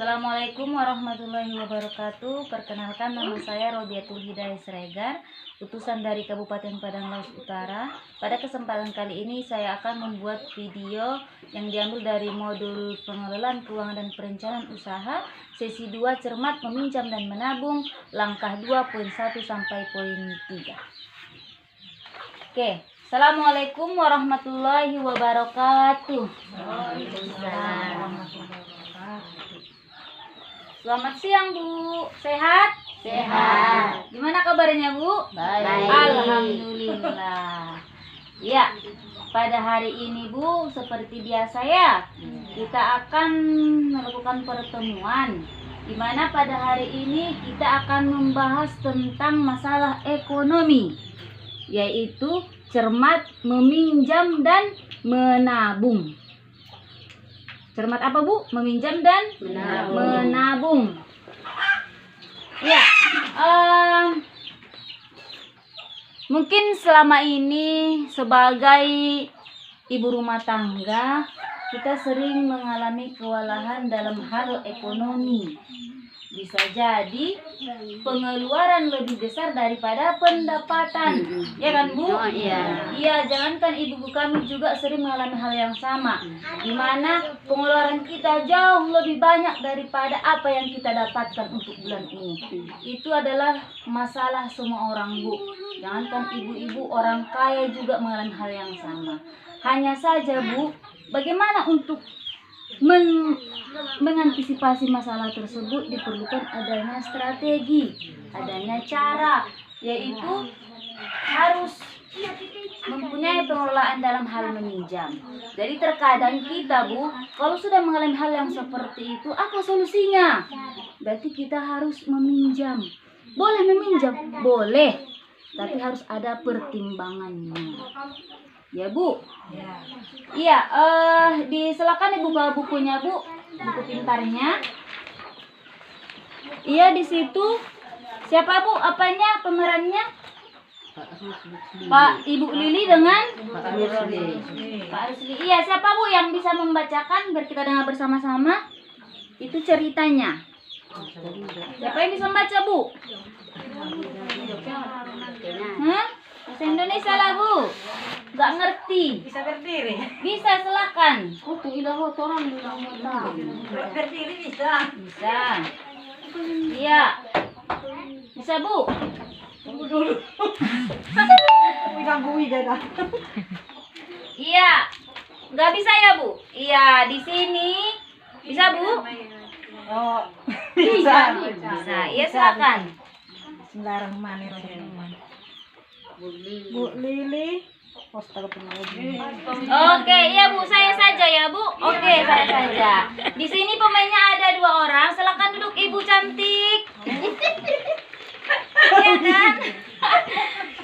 Assalamualaikum warahmatullahi wabarakatuh. Perkenalkan, nama saya Robiatul Hidayah Siregar, utusan dari Kabupaten Padang Laos Utara. Pada kesempatan kali ini saya akan membuat video yang diambil dari modul pengelolaan keuangan dan perencanaan usaha sesi 2, cermat meminjam dan menabung, langkah 2 poin 1 sampai poin 3. Oke, Assalamualaikum warahmatullahi wabarakatuh. Selamat siang, Bu. Sehat? Sehat. Gimana kabarnya, Bu? Baik. Alhamdulillah. Ya, pada hari ini, Bu, seperti biasa ya, kita akan melakukan pertemuan di mana pada hari ini kita akan membahas tentang masalah ekonomi, yaitu cermat meminjam dan menabung. Cermat apa, Bu? Meminjam dan menabung. Ya, mungkin selama ini sebagai ibu rumah tangga kita sering mengalami kewalahan dalam hal ekonomi. Bisa jadi pengeluaran lebih besar daripada pendapatan, ya kan, Bu? Oh, iya. Iya, jangankan ibu-ibu kami juga sering mengalami hal yang sama, di mana pengeluaran kita jauh lebih banyak daripada apa yang kita dapatkan untuk bulan ini. Itu adalah masalah semua orang, Bu. Jangankan ibu-ibu, orang kaya juga mengalami hal yang sama. Hanya saja, Bu, bagaimana untuk mengantisipasi masalah tersebut diperlukan adanya strategi, adanya cara, yaitu harus mempunyai pengelolaan dalam hal meminjam. Jadi terkadang kita, Bu, kalau sudah mengalami hal yang seperti itu, apa solusinya? Berarti kita harus meminjam. Boleh meminjam? Boleh, tapi harus ada pertimbangannya. Ya, Bu. Iya, disilakan dibuka bukunya, Bu. Buku pintarnya. Iya, di situ. Siapa, Bu? Apanya pemerannya? Pak Ibu Lili dengan Pak Rusli. Iya, siapa, Bu, yang bisa membacakan biar kita dengar bersama-sama? Itu ceritanya. Siapa yang bisa membaca, Bu? Hah? Bahasa Indonesia lah, Bu. Gak ngerti. Bisa berdiri. Bisa, silakan. Berdiri bisa. Bisa. Iya. Bisa, Bu. Tunggu dulu. Gangguin dah. Iya. Nggak bisa ya, Bu? Iya, di sini. Bisa, Bu? Oh, Bisa. Bisa. Iya, silakan. Bismillahirrahmanirrahim. Bu Lili. Oke, iya, Bu, saya saja ya, Bu. Oke, saya saja. Di sini pemainnya ada 2 orang. Silakan duduk, Ibu cantik. Iya kan?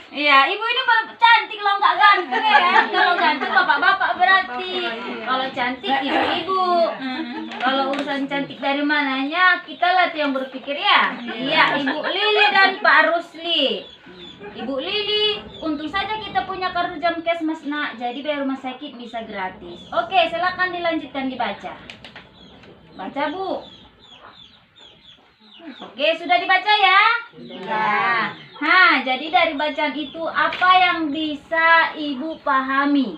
Iya, Ibu ini baru cantik, kalau nggak ganteng ya kan? Kalau ganteng bapak-bapak berarti. Kalau cantik ibu-ibu. Kalau urusan cantik dari mananya, kita lah yang berpikir ya. Iya, Ibu Lili dan Pak Rusli. Ibu Lili, untung saja kita punya kartu jam cash, Mas Nak. Jadi bayar rumah sakit bisa gratis. Oke, silakan dilanjutkan dibaca. Baca, Bu. Oke, sudah dibaca ya? Sudah. Nah, jadi dari bacaan itu apa yang bisa Ibu pahami?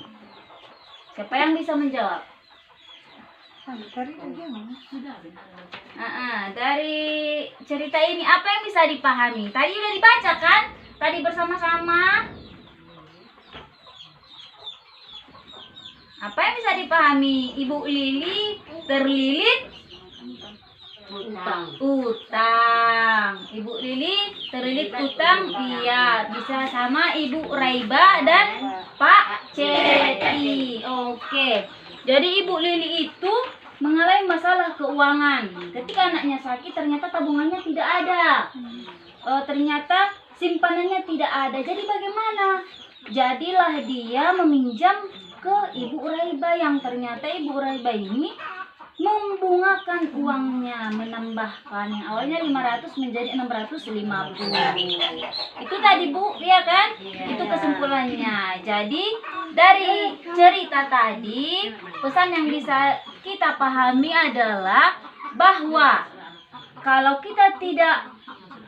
Siapa yang bisa menjawab? Dari cerita ini apa yang bisa dipahami? Tadi udah dibaca kan? Tadi bersama-sama. Apa yang bisa dipahami? Ibu Lili terlilit utang. Ibu Lili terlilit utang. Iya, bisa sama Ibu Raiba dan Pak Ceti. Oke. Jadi Ibu Lili itu mengalami masalah keuangan. Ketika anaknya sakit, ternyata tabungannya tidak ada. Ternyata simpanannya tidak ada. Jadi bagaimana? Jadilah dia meminjam ke Ibu Raiba, yang ternyata Ibu Raiba ini membungakan uangnya, menambahkan yang awalnya 500 menjadi 650. Itu tadi, Bu, ya kan? Itu kesimpulannya. Jadi dari cerita tadi, pesan yang bisa kita pahami adalah bahwa kalau kita tidak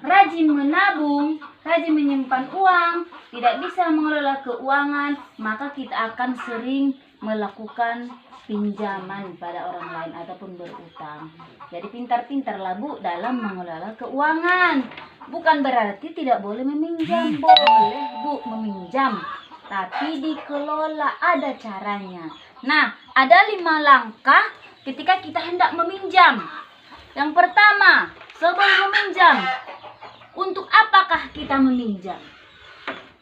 rajin menabung, rajin menyimpan uang, tidak bisa mengelola keuangan, maka kita akan sering melakukan pinjaman pada orang lain ataupun berutang. Jadi pintar-pintarlah Bu dalam mengelola keuangan. Bukan berarti tidak boleh meminjam, boleh Bu meminjam, tapi dikelola, ada caranya. Nah, ada 5 langkah ketika kita hendak meminjam. Yang pertama, sebelum meminjam, untuk apakah kita meminjam?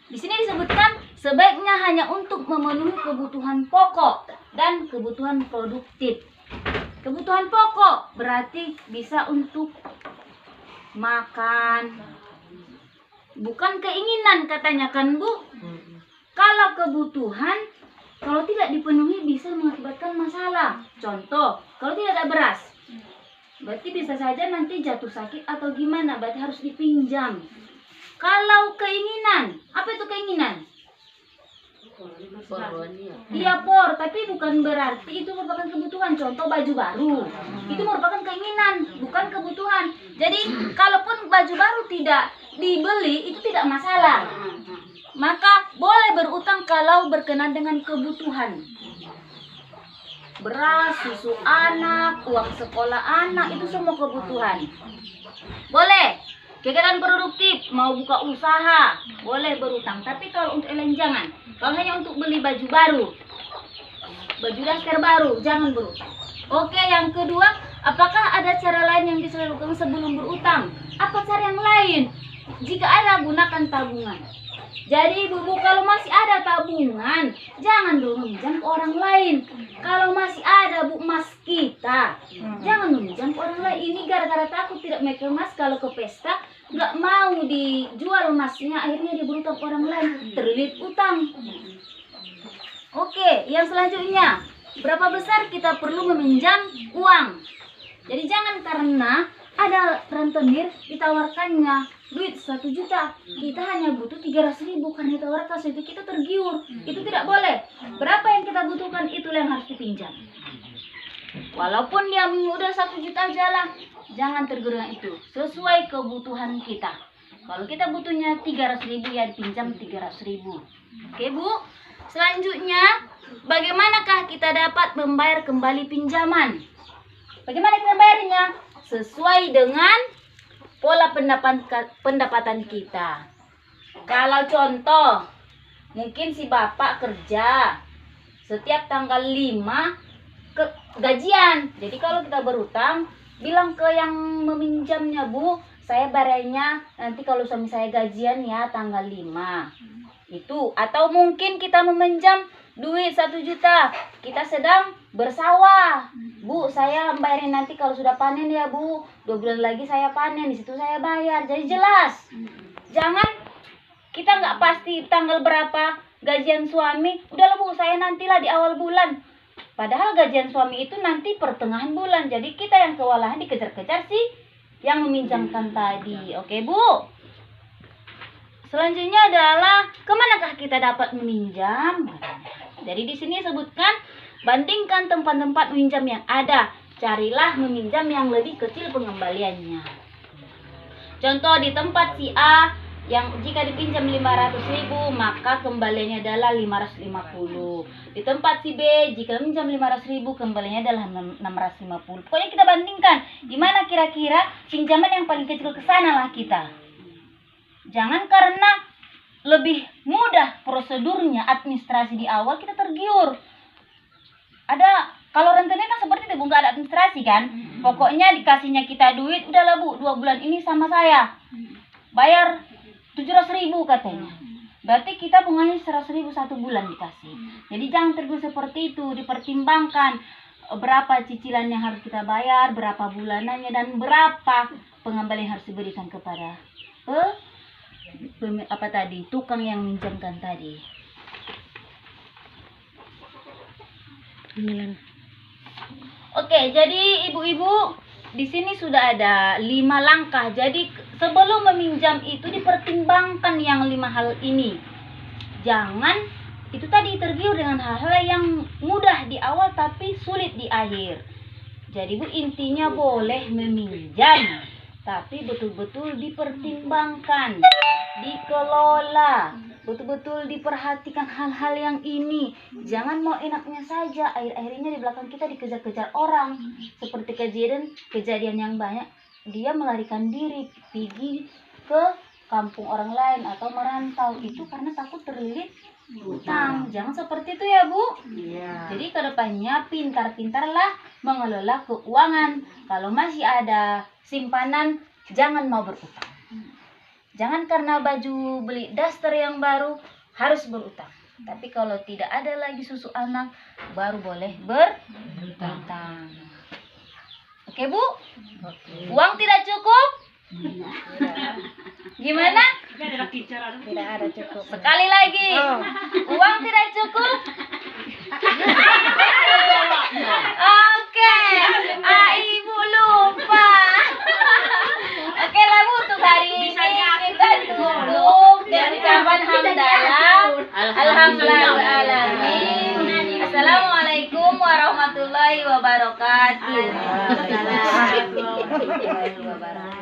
Di sini disebutkan sebaiknya hanya untuk memenuhi kebutuhan pokok dan kebutuhan produktif. Kebutuhan pokok berarti bisa untuk makan, bukan keinginan katanya kan Bu. Kalau kebutuhan, kalau tidak dipenuhi bisa mengakibatkan masalah. Contoh, kalau tidak ada beras, berarti bisa saja nanti jatuh sakit atau gimana, berarti harus dipinjam. Kalau keinginan, apa itu keinginan? Iya por, tapi bukan berarti itu merupakan kebutuhan. Contoh baju baru, itu merupakan keinginan, bukan kebutuhan. Jadi kalaupun baju baru tidak dibeli, itu tidak masalah. Maka boleh berutang kalau berkenaan dengan kebutuhan. Beras, susu anak, uang sekolah anak, itu semua kebutuhan. Boleh. Kegiatan produktif, mau buka usaha, boleh berutang. Tapi kalau untuk lain jangan. Kalau hanya untuk beli baju baru, baju daster baru, jangan berutang. Oke, yang kedua, apakah ada cara lain yang bisa dilakukan sebelum berutang? Apa cara yang lain? Jika ada, gunakan tabungan. Jadi ibu-ibu, kalau masih ada tabungan, jangan dulu meminjam ke orang lain. Kalau masih ada Bu emas kita, jangan meminjam ke orang lain. Ini gara-gara takut tidak make emas, kalau ke pesta nggak mau dijual emasnya, akhirnya dia berutang ke orang lain, terlilit utang. Oke, yang selanjutnya, berapa besar kita perlu meminjam uang? Jadi jangan karena ada rentenir ditawarkannya duit 1 juta, kita hanya butuh 300.000 karena ditawarkan itu kita tergiur. Itu tidak boleh. Berapa yang kita butuhkan itulah yang harus dipinjam. Walaupun dia udah 1 juta jalan, jangan tergiur dengan itu. Sesuai kebutuhan kita. Kalau kita butuhnya 300.000 ya dipinjam 300.000. Oke Bu. Selanjutnya, bagaimanakah kita dapat membayar kembali pinjaman? Bagaimana kita bayarnya? Sesuai dengan pola pendapatan kita. Kalau contoh, mungkin si bapak kerja setiap tanggal 5 gajian. Jadi kalau kita berutang, bilang ke yang meminjamnya, Bu, saya bayarnya nanti kalau suami saya gajian ya tanggal 5. Itu. Atau mungkin kita meminjam duit 1 juta, kita sedang bersawah. Bu, saya bayarin nanti kalau sudah panen ya Bu, 2 bulan lagi saya panen, di situ saya bayar. Jadi jelas. Jangan kita nggak pasti tanggal berapa gajian suami, udahlah Bu, saya nantilah di awal bulan. Padahal gajian suami itu nanti pertengahan bulan. Jadi kita yang kewalahan dikejar-kejar sih yang meminjamkan tadi. Oke Bu. Selanjutnya adalah kemanakah kita dapat meminjam? Jadi di sini sebutkan bandingkan tempat-tempat meminjam yang ada. Carilah meminjam yang lebih kecil pengembaliannya. Contoh di tempat si A yang jika dipinjam 500.000 maka kembaliannya adalah 550. Di tempat si B jika pinjam 500.000 kembaliannya adalah 650. Pokoknya kita bandingkan di mana kira-kira pinjaman yang paling kecil ke sana lah kita. Jangan karena lebih mudah prosedurnya, administrasi di awal kita tergiur. Ada, kalau rentenir kan seperti itu, Bu, nggak ada administrasi kan. Pokoknya dikasihnya kita duit, udahlah Bu, 2 bulan ini sama saya bayar 700.000 katanya. Berarti kita bunganya 100.000 1 bulan dikasih. Jadi jangan tergiur seperti itu, dipertimbangkan berapa cicilan yang harus kita bayar, berapa bulanannya, dan berapa pengembalian yang harus diberikan kepada tukang yang minjamkan tadi. Oke, jadi ibu-ibu di sini sudah ada 5 langkah. Jadi sebelum meminjam itu dipertimbangkan yang 5 hal ini. Jangan itu tadi tergiur dengan hal-hal yang mudah di awal tapi sulit di akhir. Jadi Bu, intinya boleh meminjam, tapi betul-betul dipertimbangkan, dikelola, betul-betul diperhatikan hal-hal yang ini. Jangan mau enaknya saja, akhir-akhirnya di belakang kita dikejar-kejar orang. Seperti kejadian yang banyak, dia melarikan diri, pergi ke kampung orang lain atau merantau. Itu karena takut terlilit utang. Jangan seperti itu ya Bu. Iya. Jadi kedepannya pintar-pintarlah mengelola keuangan. Kalau masih ada simpanan, jangan mau berutang. Jangan karena baju beli daster yang baru harus berutang. Tapi kalau tidak ada lagi susu anak, baru boleh berutang. Oke Bu? Uang tidak cukup? Gimana? Tidak ada cukup. Sekali lagi. Uang tidak cukup? Oke. Ibu lupa. Oke lah Bu, untuk hari ini kita tutup dengan ucapan hamdalah. Alhamdulillahirobbilalamin. Assalamualaikum warahmatullahi wabarakatuh. Waalaikumsalam warahmatullahi wabarakatuh.